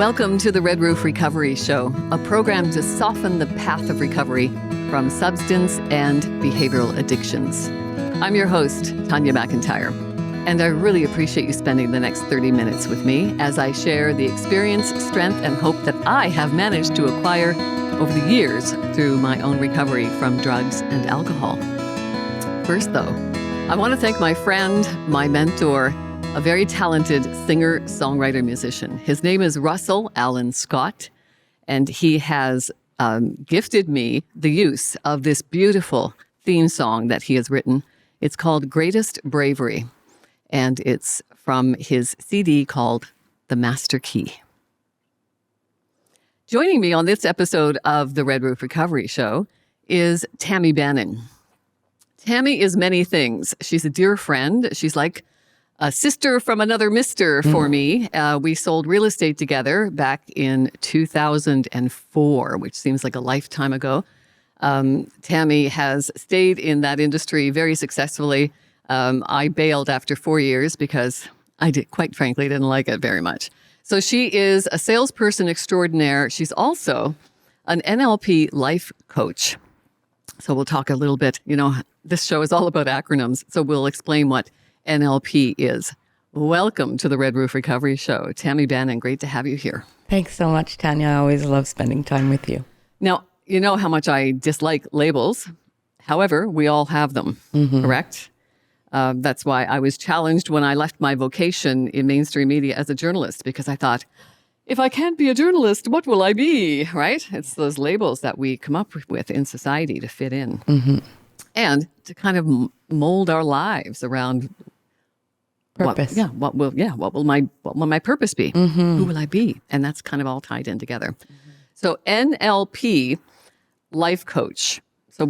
Welcome to the Red Roof Recovery Show, a program to soften the path of recovery from substance and behavioral addictions. I'm your host, Tanya MacIntyre, and I really appreciate you spending the next 30 minutes with me as I share the experience, strength, and hope that I have managed to acquire over the years through my own recovery from drugs and alcohol. First, though, I want to thank my friend, my mentor, a very talented singer, songwriter, musician. His name is Russell Allen Scott, and he has gifted me the use of this beautiful theme song that he has written. It's called Greatest Bravery, and it's from his CD called The Master Key. Joining me on this episode of the Red Roof Recovery Show is Tammy Bannon. Tammy is many things. She's a dear friend. She's like a sister from another mister for me. We sold real estate together back in 2004, which seems like a lifetime ago. Tammy has stayed in that industry very successfully. I bailed after 4 years because quite frankly, didn't like it very much. So she is a salesperson extraordinaire. She's also an NLP life coach. So we'll talk a little bit, this show is all about acronyms. So we'll explain what NLP is. Welcome to the Red Roof Recovery Show. Tammy Bannon, great to have you here. Thanks so much, Tanya. I always love spending time with you. Now, you know how much I dislike labels. However, we all have them, correct? That's why I was challenged when I left my vocation in mainstream media as a journalist, because I thought, if I can't be a journalist, what will I be, right? It's those labels that we come up with in society to fit in and to kind of mold our lives around purpose. What will my purpose be? Who will I be? And that's kind of all tied in together. So NLP life coach. So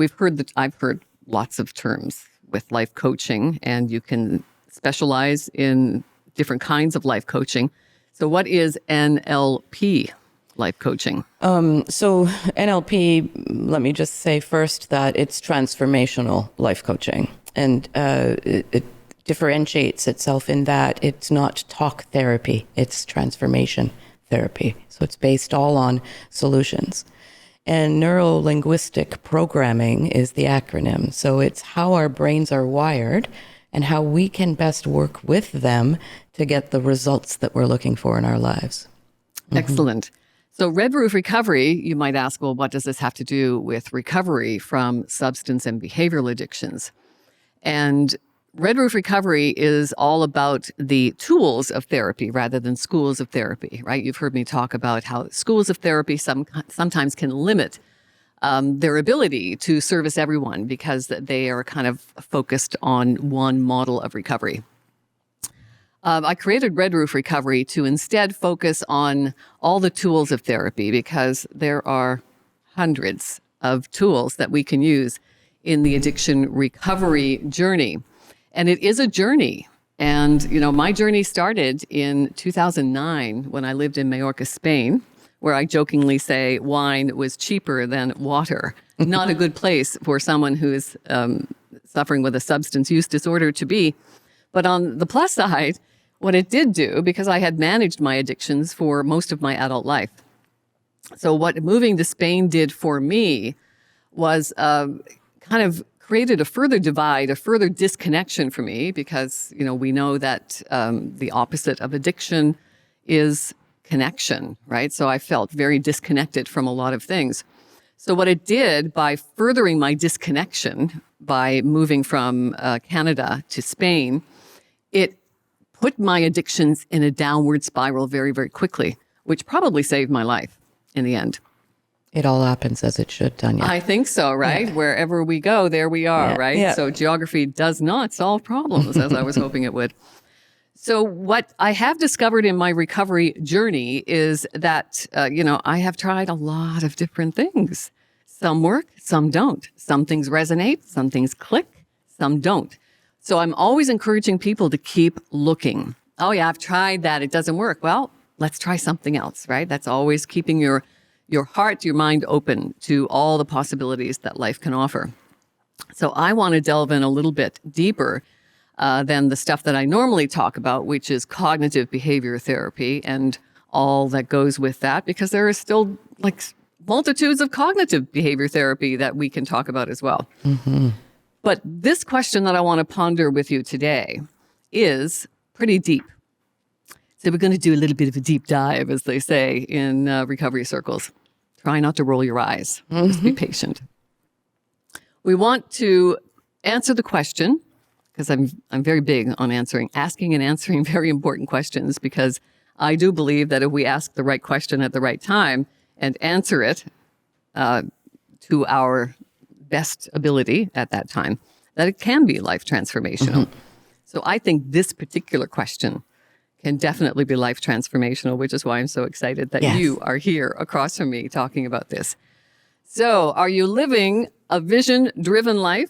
I've heard lots of terms with life coaching, and you can specialize in different kinds of life coaching. So what is NLP life coaching? So NLP, let me just say first that it's transformational life coaching. And it differentiates itself in that it's not talk therapy, it's transformation therapy. So it's based all on solutions. And neuro-linguistic programming is the acronym. So it's how our brains are wired and how we can best work with them to get the results that we're looking for in our lives. Excellent. So Red Roof Recovery, you might ask, well, what does this have to do with recovery from substance and behavioral addictions? And Red Roof Recovery is all about the tools of therapy rather than schools of therapy, right? You've heard me talk about how schools of therapy sometimes can limit their ability to service everyone because they are kind of focused on one model of recovery. I created Red Roof Recovery to instead focus on all the tools of therapy because there are hundreds of tools that we can use in the addiction recovery journey. And it is a journey. And, my journey started in 2009 when I lived in Majorca, Spain, where I jokingly say wine was cheaper than water. Not a good place for someone who is suffering with a substance use disorder to be. But on the plus side, what it did do, because I had managed my addictions for most of my adult life. So what moving to Spain did for me was kind of created a further divide, a further disconnection for me, because, we know that the opposite of addiction is connection, right? So I felt very disconnected from a lot of things. So what it did by furthering my disconnection, by moving from Canada to Spain, it put my addictions in a downward spiral very, very quickly, which probably saved my life in the end. It all happens as it should, Tanya. I think so, right? Yeah. Wherever we go, there we are, right? Yeah. So geography does not solve problems, as I was hoping it would. So what I have discovered in my recovery journey is that, I have tried a lot of different things. Some work, some don't. Some things resonate, some things click, some don't. So I'm always encouraging people to keep looking. Oh yeah, I've tried that. It doesn't work. Well, let's try something else, right? That's always keeping your heart, your mind open to all the possibilities that life can offer. So I want to delve in a little bit deeper than the stuff that I normally talk about, which is cognitive behavior therapy and all that goes with that, because there are still like multitudes of cognitive behavior therapy that we can talk about as well. But this question that I want to ponder with you today is pretty deep. So we're going to do a little bit of a deep dive, as they say in recovery circles. Try not to roll your eyes. Just be patient. We want to answer the question, because I'm very big on asking and answering very important questions, because I do believe that if we ask the right question at the right time and answer it to our best ability at that time, that it can be life transformational. So I think this particular question can definitely be life transformational, which is why I'm so excited that you are here across from me talking about this. So are you living a vision-driven life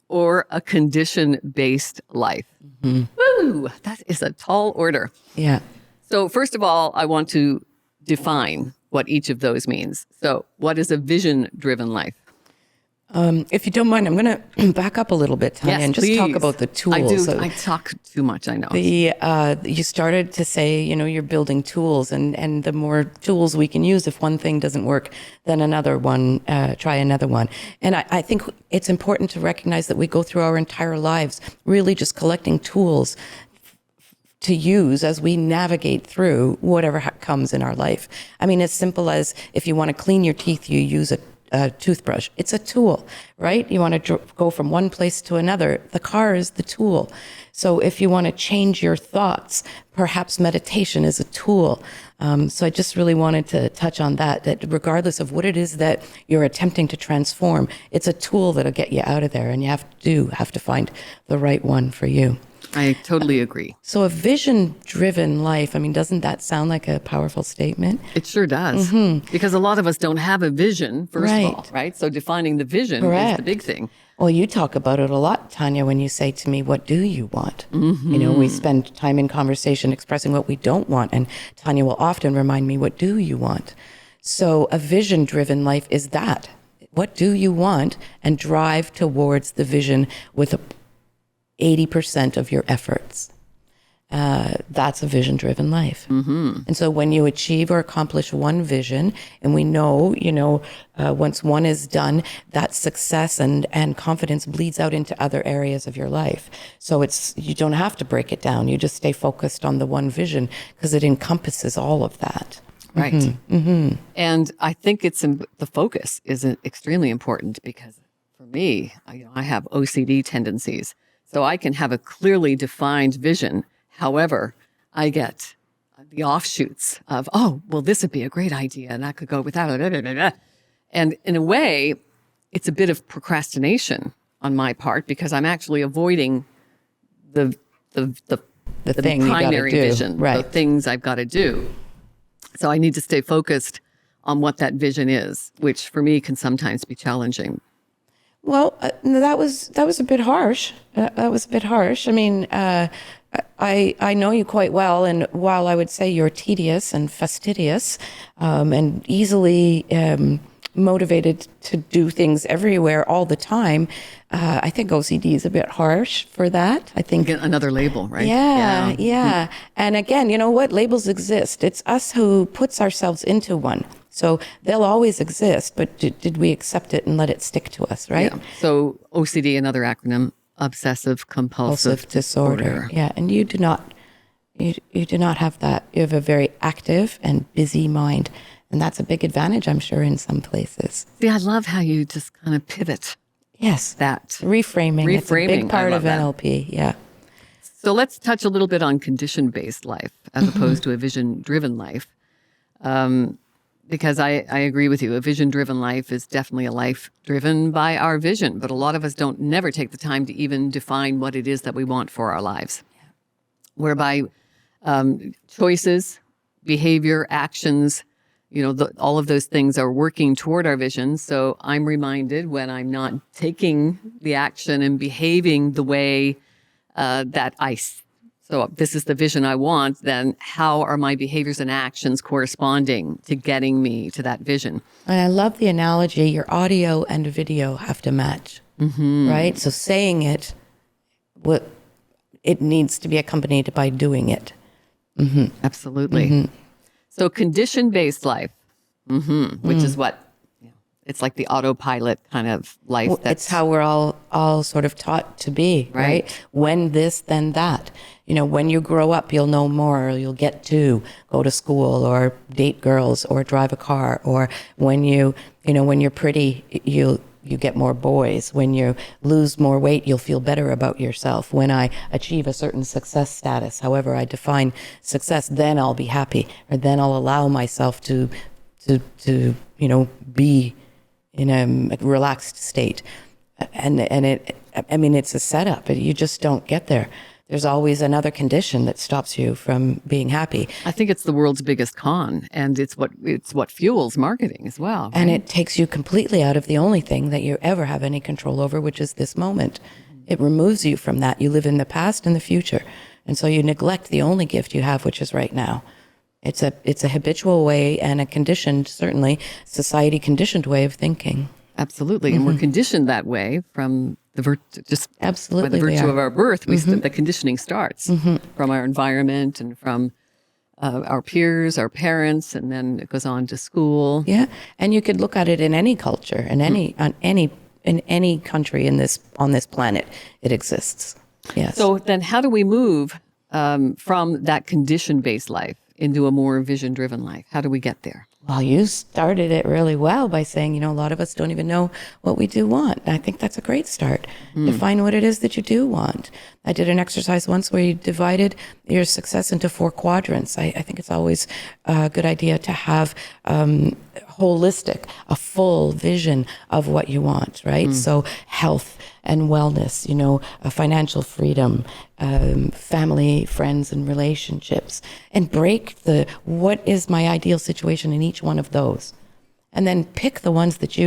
or a condition-based life? Woo, that is a tall order. Yeah. So first of all, I want to define what each of those means. So what is a vision-driven life? If you don't mind, I'm going to back up a little bit, Tanya, and just talk about the tools. I do. So I talk too much, I know. you started to say, you're building tools, and the more tools we can use, if one thing doesn't work, then another one, try another one. And I think it's important to recognize that we go through our entire lives really just collecting tools to use as we navigate through whatever comes in our life. I mean, as simple as if you want to clean your teeth, you use a toothbrush. It's a tool, right? You want to go from one place to another. The car is the tool. So if you want to change your thoughts, perhaps meditation is a tool. So I just really wanted to touch on that regardless of what it is that you're attempting to transform, it's a tool that'll get you out of there, and you have to find the right one for you. I totally agree. So a vision-driven life, I mean, doesn't that sound like a powerful statement? It sure does. Because a lot of us don't have a vision, first of all, right? So defining the vision is the big thing. Well, you talk about it a lot, Tanya, when you say to me, what do you want? We spend time in conversation expressing what we don't want. And Tanya will often remind me, what do you want? So a vision-driven life is that. What do you want? And drive towards the vision with 80% of your efforts. That's a vision-driven life. And so when you achieve or accomplish one vision, and we know, once one is done, that success and confidence bleeds out into other areas of your life. So you don't have to break it down. You just stay focused on the one vision because it encompasses all of that. Right. And I think the focus is extremely important, because for me, I have OCD tendencies. So I can have a clearly defined vision. However, I get the offshoots of, this would be a great idea, and I could go with that. And in a way, it's a bit of procrastination on my part, because I'm actually avoiding the thing primary vision, right? The things I've got to do. So I need to stay focused on what that vision is, which for me can sometimes be challenging. Well, that was a bit harsh. That was a bit harsh. I mean, I know you quite well, and while I would say you're tedious and fastidious, and easily motivated to do things everywhere all the time, I think OCD is a bit harsh for that. I think another label, right? Yeah. And again, you know what? Labels exist. It's us who puts ourselves into one. So they'll always exist, but did we accept it and let it stick to us, right? Yeah. So OCD, another acronym, obsessive compulsive disorder. Yeah, and you do not have that. You have a very active and busy mind, and that's a big advantage, I'm sure, in some places. See, I love how you just kind of pivot. Yes, that reframing. It's a big part of NLP. Yeah. So let's touch a little bit on condition-based life as opposed to a vision-driven life. Because I agree with you. A vision-driven life is definitely a life driven by our vision, but a lot of us never take the time to even define what it is that we want for our lives. Yeah. Whereby choices, behavior, actions, all of those things are working toward our vision. So I'm reminded when I'm not taking the action and behaving the way so this is the vision I want, then how are my behaviors and actions corresponding to getting me to that vision? And I love the analogy, your audio and video have to match, right? So saying it needs to be accompanied by doing it. Absolutely. So condition-based life, which is what, it's like the autopilot kind of life. Well, it's how we're all sort of taught to be, right? When this, then that. When you grow up, you'll know more, or you'll get to go to school or date girls or drive a car, or when when you're pretty, you get more boys. When you lose more weight, you'll feel better about yourself. When I achieve a certain success status, however I define success, then I'll be happy, or then I'll allow myself to be in a relaxed state. And it's a setup. You just don't get there. There's always another condition that stops you from being happy. I think it's the world's biggest con, and it's what fuels marketing as well. Right? And it takes you completely out of the only thing that you ever have any control over, which is this moment. It removes you from that. You live in the past and the future. And so you neglect the only gift you have, which is right now. It's a habitual way and a conditioned, certainly society conditioned way of thinking. Absolutely. And we're conditioned that way from Absolutely, by the virtue of our birth. The conditioning starts from our environment and from our peers, our parents, and then it goes on to school. Yeah. And you could look at it in any culture, in any country on this planet, it exists. Yes. So then how do we move from that condition-based life into a more vision-driven life? How do we get there? Well, you started it really well by saying, a lot of us don't even know what we do want. And I think that's a great start. Define what it is that you do want. I did an exercise once where you divided your success into 4 quadrants. I think it's always a good idea to have holistic, a full vision of what you want, right? So health and wellness, financial freedom, family, friends, and relationships, and break what is my ideal situation in each one of those. And then pick the ones that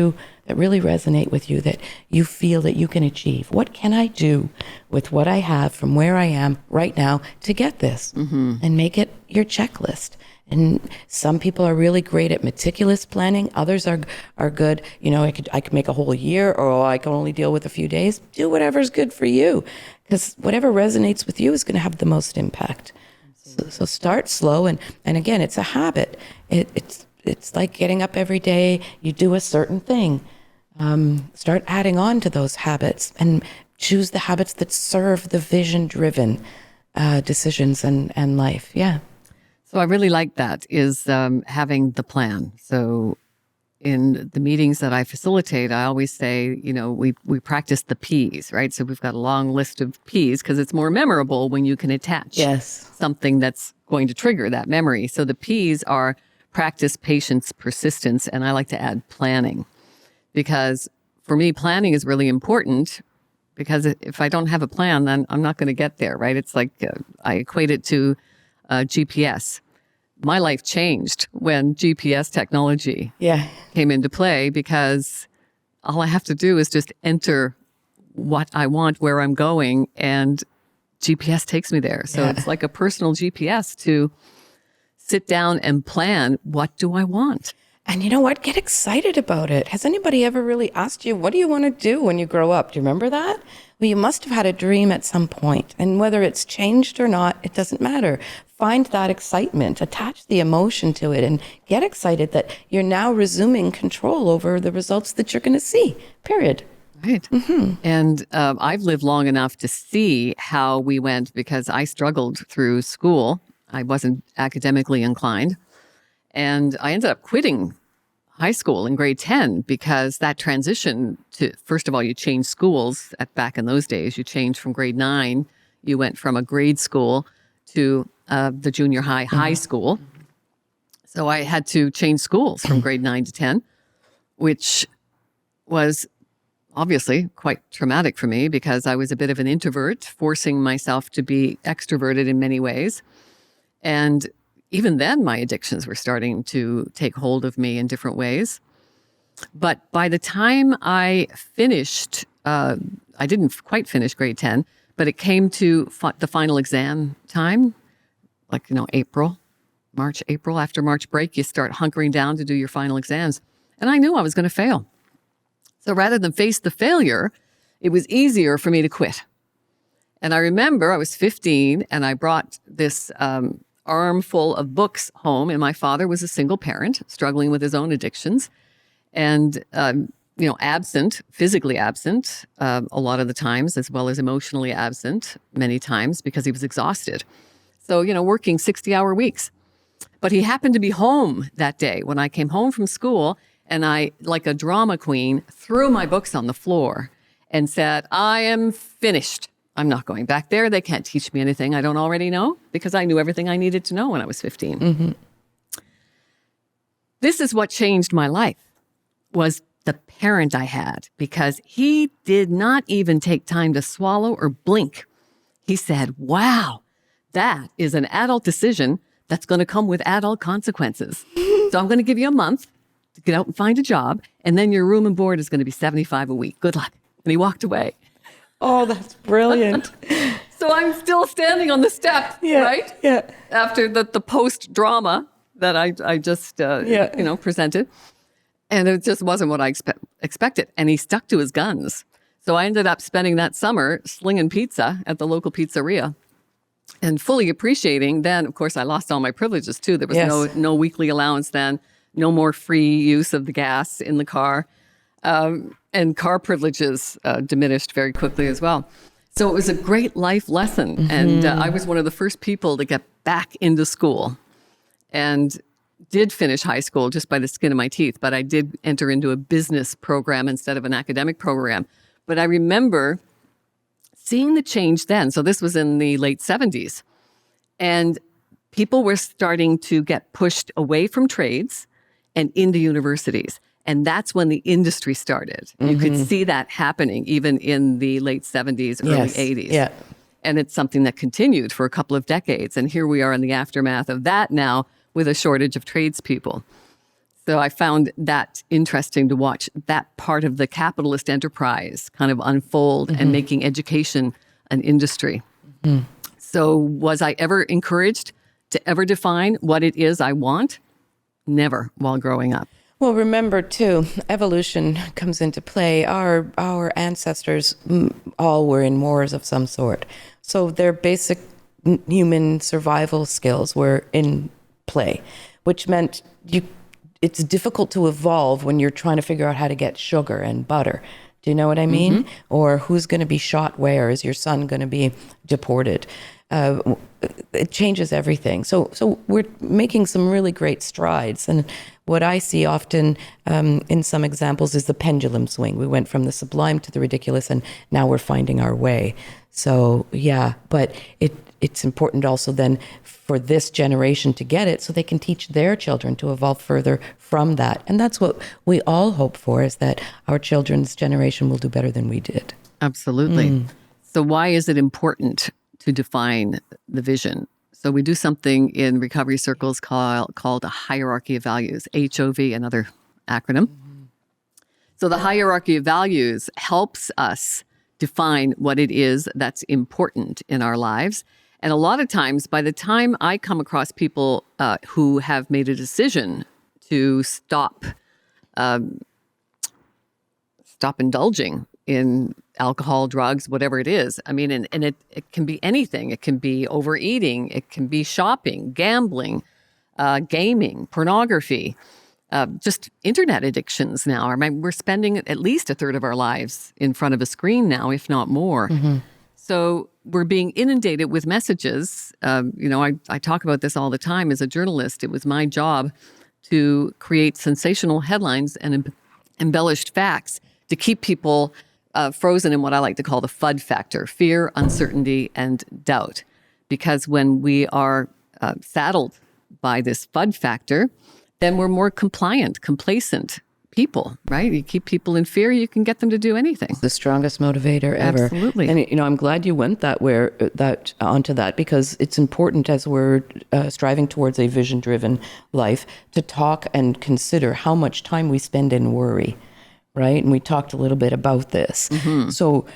really resonate with you, that you feel that you can achieve. What can I do with what I have from where I am right now to get this? And make it your checklist. And some people are really great at meticulous planning. Others are good. I could make a whole year, or I can only deal with a few days. Do whatever's good for you, because whatever resonates with you is going to have the most impact. So start slow, and again, it's a habit. It's like getting up every day. You do a certain thing. Start adding on to those habits, and choose the habits that serve the vision-driven decisions and life. Yeah. So I really like that, is having the plan. So in the meetings that I facilitate, I always say, we practice the P's, right? So we've got a long list of P's because it's more memorable when you can attach something that's going to trigger that memory. So the P's are practice, patience, persistence, and I like to add planning, because for me, planning is really important, because if I don't have a plan, then I'm not going to get there, right? It's like I equate it to GPS. My life changed when GPS technology came into play, because all I have to do is just enter what I want, where I'm going, and GPS takes me there. So it's like a personal GPS to sit down and plan, what do I want? And you know what? Get excited about it. Has anybody ever really asked you, what do you want to do when you grow up? Do you remember that? Well, you must have had a dream at some point. And whether it's changed or not, it doesn't matter. Find that excitement, attach the emotion to it, and get excited that you're now resuming control over the results that you're going to see, period. Right. And I've lived long enough to see how we went, because I struggled through school. I wasn't academically inclined. And I ended up quitting high school in grade 10, because that transition to, first of all, you changed schools. Back in those days, you changed from grade 9. You went from a grade school to the junior high school. So I had to change schools from grade 9 to 10, which was obviously quite traumatic for me, because I was a bit of an introvert, forcing myself to be extroverted in many ways. And even then, my addictions were starting to take hold of me in different ways. But by the time I finished, I didn't quite finish grade 10, but it came to the final exam time, like, April, after March break, you start hunkering down to do your final exams. And I knew I was going to fail. So rather than face the failure, it was easier for me to quit. And I remember I was 15, and I brought this armful of books home, and my father was a single parent struggling with his own addictions and, absent, physically absent a lot of the times, as well as emotionally absent many times because he was exhausted. So, working 60-hour weeks. But he happened to be home that day when I came home from school, and I, like a drama queen, threw my books on the floor and said, I am finished. I'm not going back there. They can't teach me anything I don't already know, because I knew everything I needed to know when I was 15. Mm-hmm. This is what changed my life, was the parent I had, because he did not even take time to swallow or blink. He said, wow, that is an adult decision that's going to come with adult consequences. So I'm going to give you a month to get out and find a job, and then your room and board is going to be $75 a week. Good luck. And he walked away. Oh, that's brilliant. So I'm still standing on the step, right? Yeah. After the post-drama that I just presented. And it just wasn't what I expected. And he stuck to his guns. So I ended up spending that summer slinging pizza at the local pizzeria. And fully appreciating then, of course, I lost all my privileges too. There was no weekly allowance then, no more free use of the gas in the car, and car privileges diminished very quickly as well. So it was a great life lesson. Mm-hmm. And I was one of the first people to get back into school and did finish high school just by the skin of my teeth. But I did enter into a business program instead of an academic program. But I remember seeing the change then. So this was in the late 70s. And people were starting to get pushed away from trades and into universities. And that's when the industry started. Mm-hmm. You could see that happening even in the late 70s, early 80s. Yeah. And it's something that continued for a couple of decades. And here we are in the aftermath of that now with a shortage of tradespeople. So I found that interesting to watch that part of the capitalist enterprise kind of unfold and making education an industry. Mm-hmm. So was I ever encouraged to ever define what it is I want? Never while growing up. Well, remember too, evolution comes into play. Our ancestors all were in wars of some sort. So their basic human survival skills were in play, which meant it's difficult to evolve when you're trying to figure out how to get sugar and butter. Do you know what I mean? Mm-hmm. Or who's going to be shot where? Is your son going to be deported? It changes everything. So we're making some really great strides. And what I see often in some examples is the pendulum swing. We went from the sublime to the ridiculous, and now we're finding our way. So yeah, but it's important also then for this generation to get it so they can teach their children to evolve further from that. And that's what we all hope for, is that our children's generation will do better than we did. Absolutely. So why is it important to define the vision? So we do something in recovery circles called a hierarchy of values, HOV, another acronym. Mm-hmm. So the hierarchy of values helps us define what it is that's important in our lives. And a lot of times, by the time I come across people who have made a decision to stop indulging in alcohol, drugs, whatever it is. I mean, and it can be anything. It can be overeating. It can be shopping, gambling, gaming, pornography, just internet addictions now. I mean, we're spending at least a third of our lives in front of a screen now, if not more. Mm-hmm. So we're being inundated with messages. I talk about this all the time as a journalist. It was my job to create sensational headlines and embellished facts to keep people frozen in what I like to call the FUD factor: fear, uncertainty, and doubt. Because when we are saddled by this FUD factor, then we're more compliant, complacent people, right? You keep people in fear, you can get them to do anything. The strongest motivator ever. Absolutely. And I'm glad you went onto that, because it's important as we're striving towards a vision-driven life to talk and consider how much time we spend in worry, right? And we talked a little bit about this. Mm-hmm. So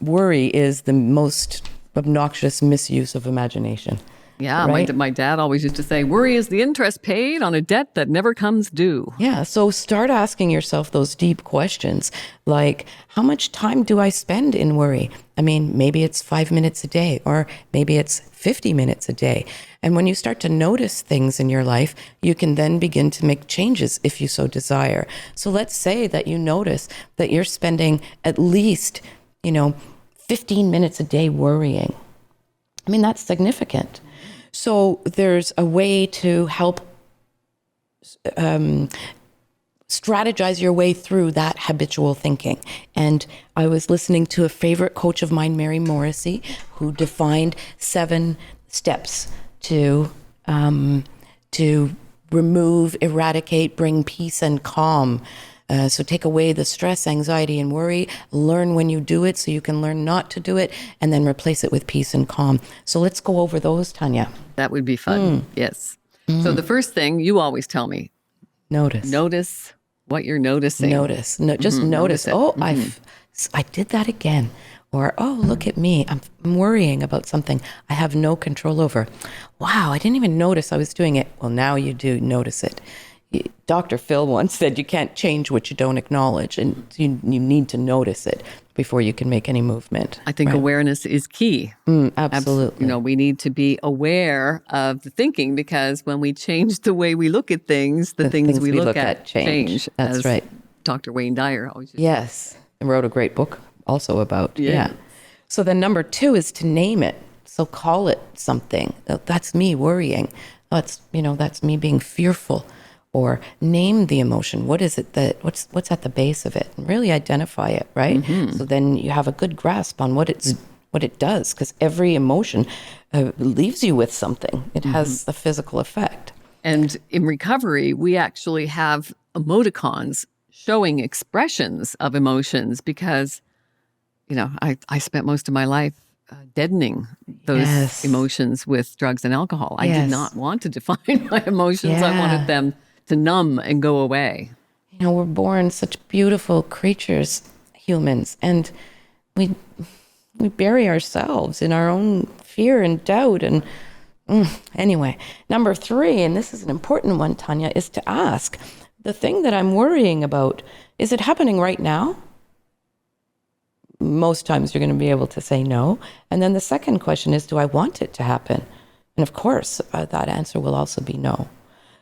worry is the most obnoxious misuse of imagination. Yeah, right? my dad always used to say, worry is the interest paid on a debt that never comes due. Yeah. So start asking yourself those deep questions like, how much time do I spend in worry? I mean, maybe it's 5 minutes a day, or maybe it's 50 minutes a day. And when you start to notice things in your life, you can then begin to make changes if you so desire. So let's say that you notice that you're spending at least, 15 minutes a day worrying. I mean, that's significant. So there's a way to help strategize your way through that habitual thinking. And I was listening to a favorite coach of mine, Mary Morrissey, who defined 7 steps to remove, eradicate, bring peace and calm. So take away the stress, anxiety, and worry. Learn when you do it so you can learn not to do it, and then replace it with peace and calm. So let's go over those, Tanya. That would be fun. Yes. So the first thing you always tell me, notice what you're noticing. Notice. No, just notice. Notice it. I did that again. Or, oh, look at me. I'm worrying about something I have no control over. Wow, I didn't even notice I was doing it. Well, now you do notice it. Dr. Phil once said you can't change what you don't acknowledge, and you need to notice it before you can make any movement. I think awareness is key. Absolutely. We need to be aware of the thinking, because when we change the way we look at things, the things we look at change. That's as right. Dr. Wayne Dyer always used to Yes. And wrote a great book also about. Yeah. So then number 2 is to name it. So call it something. That's me worrying. That's me being fearful. Or name the emotion. What is it what's at the base of it? And really identify it, right? So then you have a good grasp on what it does, because every emotion leaves you with something. It has a physical effect. And in recovery, we actually have emoticons showing expressions of emotions, because, I spent most of my life deadening those emotions with drugs and alcohol. I did not want to define my emotions. I wanted them to numb and go away. We're born such beautiful creatures, humans, and we bury ourselves in our own fear and doubt. And anyway, number 3, and this is an important one, Tanya, is to ask, the thing that I'm worrying about, is it happening right now? Most times you're going to be able to say no. And then the second question is, do I want it to happen? And of course, that answer will also be no.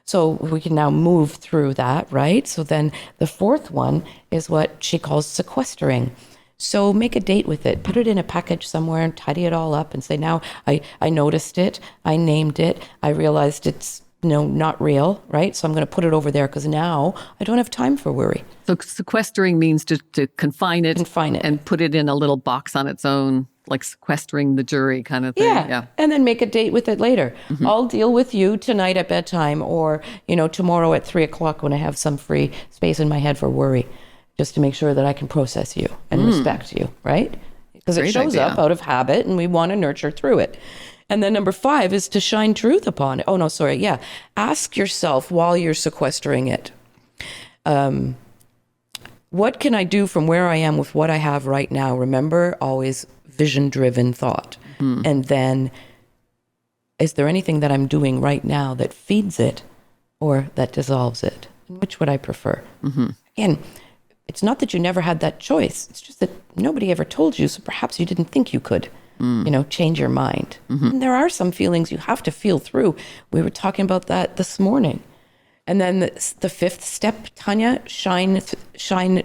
So we can now move through that, right? So then the 4th one is what she calls sequestering. So make a date with it, put it in a package somewhere and tidy it all up and say, now I noticed it, I named it, I realized it's not real, right? So I'm going to put it over there because now I don't have time for worry. So sequestering means to confine it. And put it in a little box on its own, like sequestering the jury kind of thing. Yeah. And then make a date with it later. I'll deal with you tonight at bedtime, or, tomorrow at 3:00 when I have some free space in my head for worry, just to make sure that I can process you and respect you, right? Because it shows up out of habit and we want to nurture through it. And then number 5 is to shine truth upon it. Oh, no, sorry. Yeah. Ask yourself while you're sequestering it, what can I do from where I am with what I have right now? Remember, always vision-driven thought. And then, is there anything that I'm doing right now that feeds it or that dissolves it? And which would I prefer? Again, it's not that you never had that choice. It's just that nobody ever told you, so perhaps you didn't think you could. Change your mind. And there are some feelings you have to feel through. We were talking about that this morning. And then the 5th step, Tanya, shine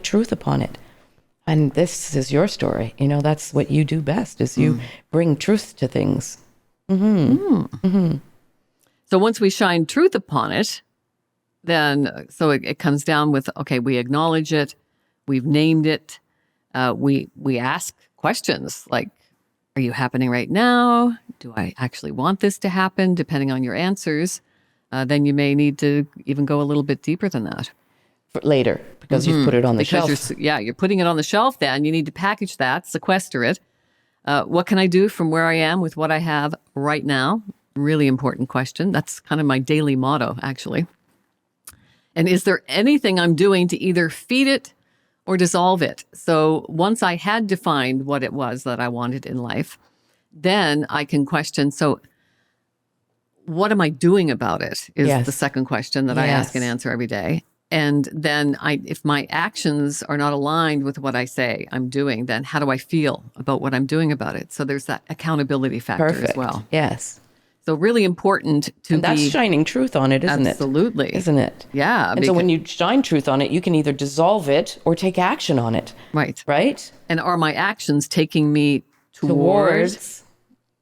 truth upon it. And this is your story. That's what you do best, is you bring truth to things. So once we shine truth upon it, then, so it comes down with, okay, we acknowledge it, we've named it, we ask questions like, are you happening right now? Do I actually want this to happen? Depending on your answers, then you may need to even go a little bit deeper than that. For later, because you've put it on the shelf. You're putting it on the shelf then. You need to package that, sequester it. What can I do from where I am with what I have right now? Really important question. That's kind of my daily motto, actually. And is there anything I'm doing to either feed it or dissolve it? So once I had defined what it was that I wanted in life, then I can question, so what am I doing about it is Yes. the second question that I ask and answer every day. And then if my actions are not aligned with what I say I'm doing, then how do I feel about what I'm doing about it? So there's that accountability factor Perfect. as well. Yes. So really important to And that's shining truth on it, isn't absolutely. it? Isn't it? Yeah. And so when you shine truth on it, you can either dissolve it or take action on it. right. Right? And are my actions taking me towards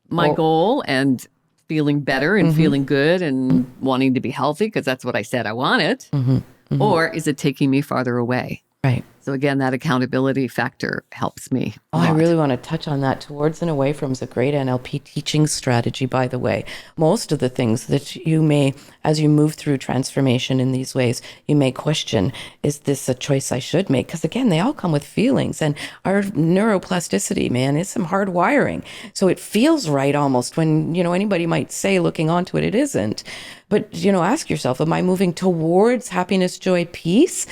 my goal and feeling better and feeling good and wanting to be healthy because that's what I said I wanted? Or is it taking me farther away? Right. So again, that accountability factor helps me. Oh, I really want to touch on that. Towards and away from is a great NLP teaching strategy, by the way. Most of the things that you may, as you move through transformation in these ways, you may question, is this a choice I should make? Because again, they all come with feelings, and our neuroplasticity, man, is some hard wiring. So it feels right almost when, anybody might say looking onto it, it isn't. But, ask yourself, am I moving towards happiness, joy, peace,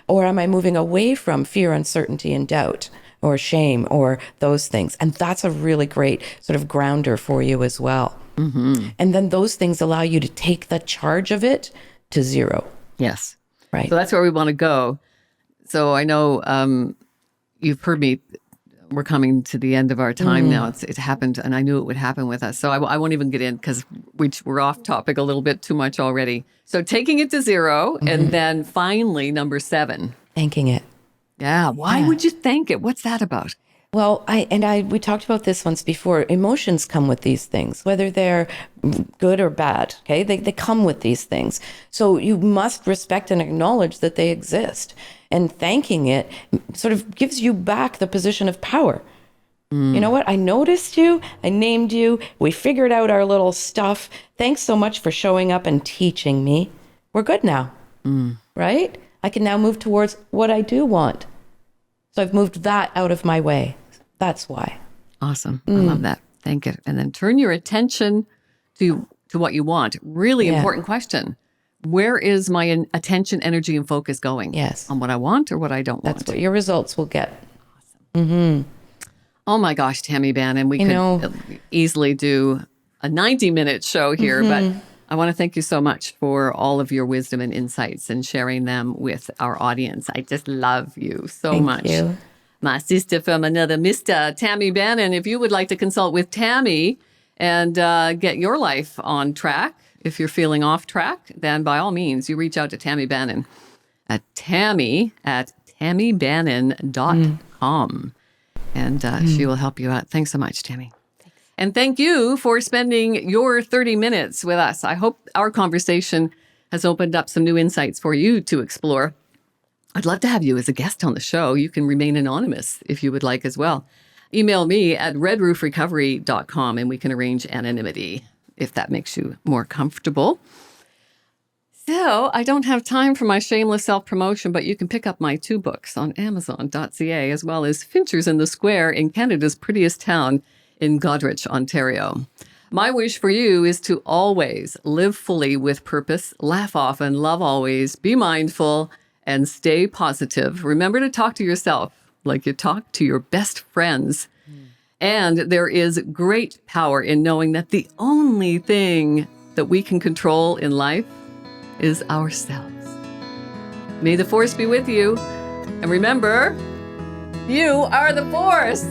or am I moving away from fear, uncertainty, and doubt, or shame, or those things? And that's a really great sort of grounder for you as well. And then those things allow you to take the charge of it to zero. Yes. Right. So that's where we want to go. So I know you've heard me. We're coming to the end of our time now. It happened, and I knew it would happen with us. So I won't even get in because we're off topic a little bit too much already. So taking it to zero, and then finally, number 7. Thanking it. Yeah. Why would you thank it? What's that about? Well, we talked about this once before. Emotions come with these things, whether they're good or bad. Okay, they come with these things. So you must respect and acknowledge that they exist. And thanking it sort of gives you back the position of power. You know what? I noticed you. I named you. We figured out our little stuff. Thanks so much for showing up and teaching me. We're good now, right? I can now move towards what I do want. So I've moved that out of my way. That's why. Awesome. I love that. Thank it. And then turn your attention to what you want. Really important question. Where is my attention, energy, and focus going? Yes. On what I want or what I don't want? That's what your results will get. Oh my gosh, Tammy Bannon, we could easily do a 90-minute show here, but I want to thank you so much for all of your wisdom and insights and sharing them with our audience. I just love you so much. Thank you. My sister from another Mr. Tammy Bannon. If you would like to consult with Tammy and get your life on track, if you're feeling off track, then by all means, you reach out to Tammy Bannon at tammybannon.com. And she will help you out. Thanks so much, Tammy. Thanks. And thank you for spending your 30 minutes with us. I hope our conversation has opened up some new insights for you to explore. I'd love to have you as a guest on the show. You can remain anonymous if you would like as well. Email me at redroofrecovery.com and we can arrange anonymity if that makes you more comfortable. So I don't have time for my shameless self-promotion, but you can pick up my 2 books on Amazon.ca, as well as Finchers in the Square in Canada's prettiest town in Goderich, Ontario. My wish for you is to always live fully with purpose, laugh often, love always, be mindful, and stay positive. Remember to talk to yourself like you talk to your best friends. And there is great power in knowing that the only thing that we can control in life is ourselves. May the force be with you. And remember, you are the force.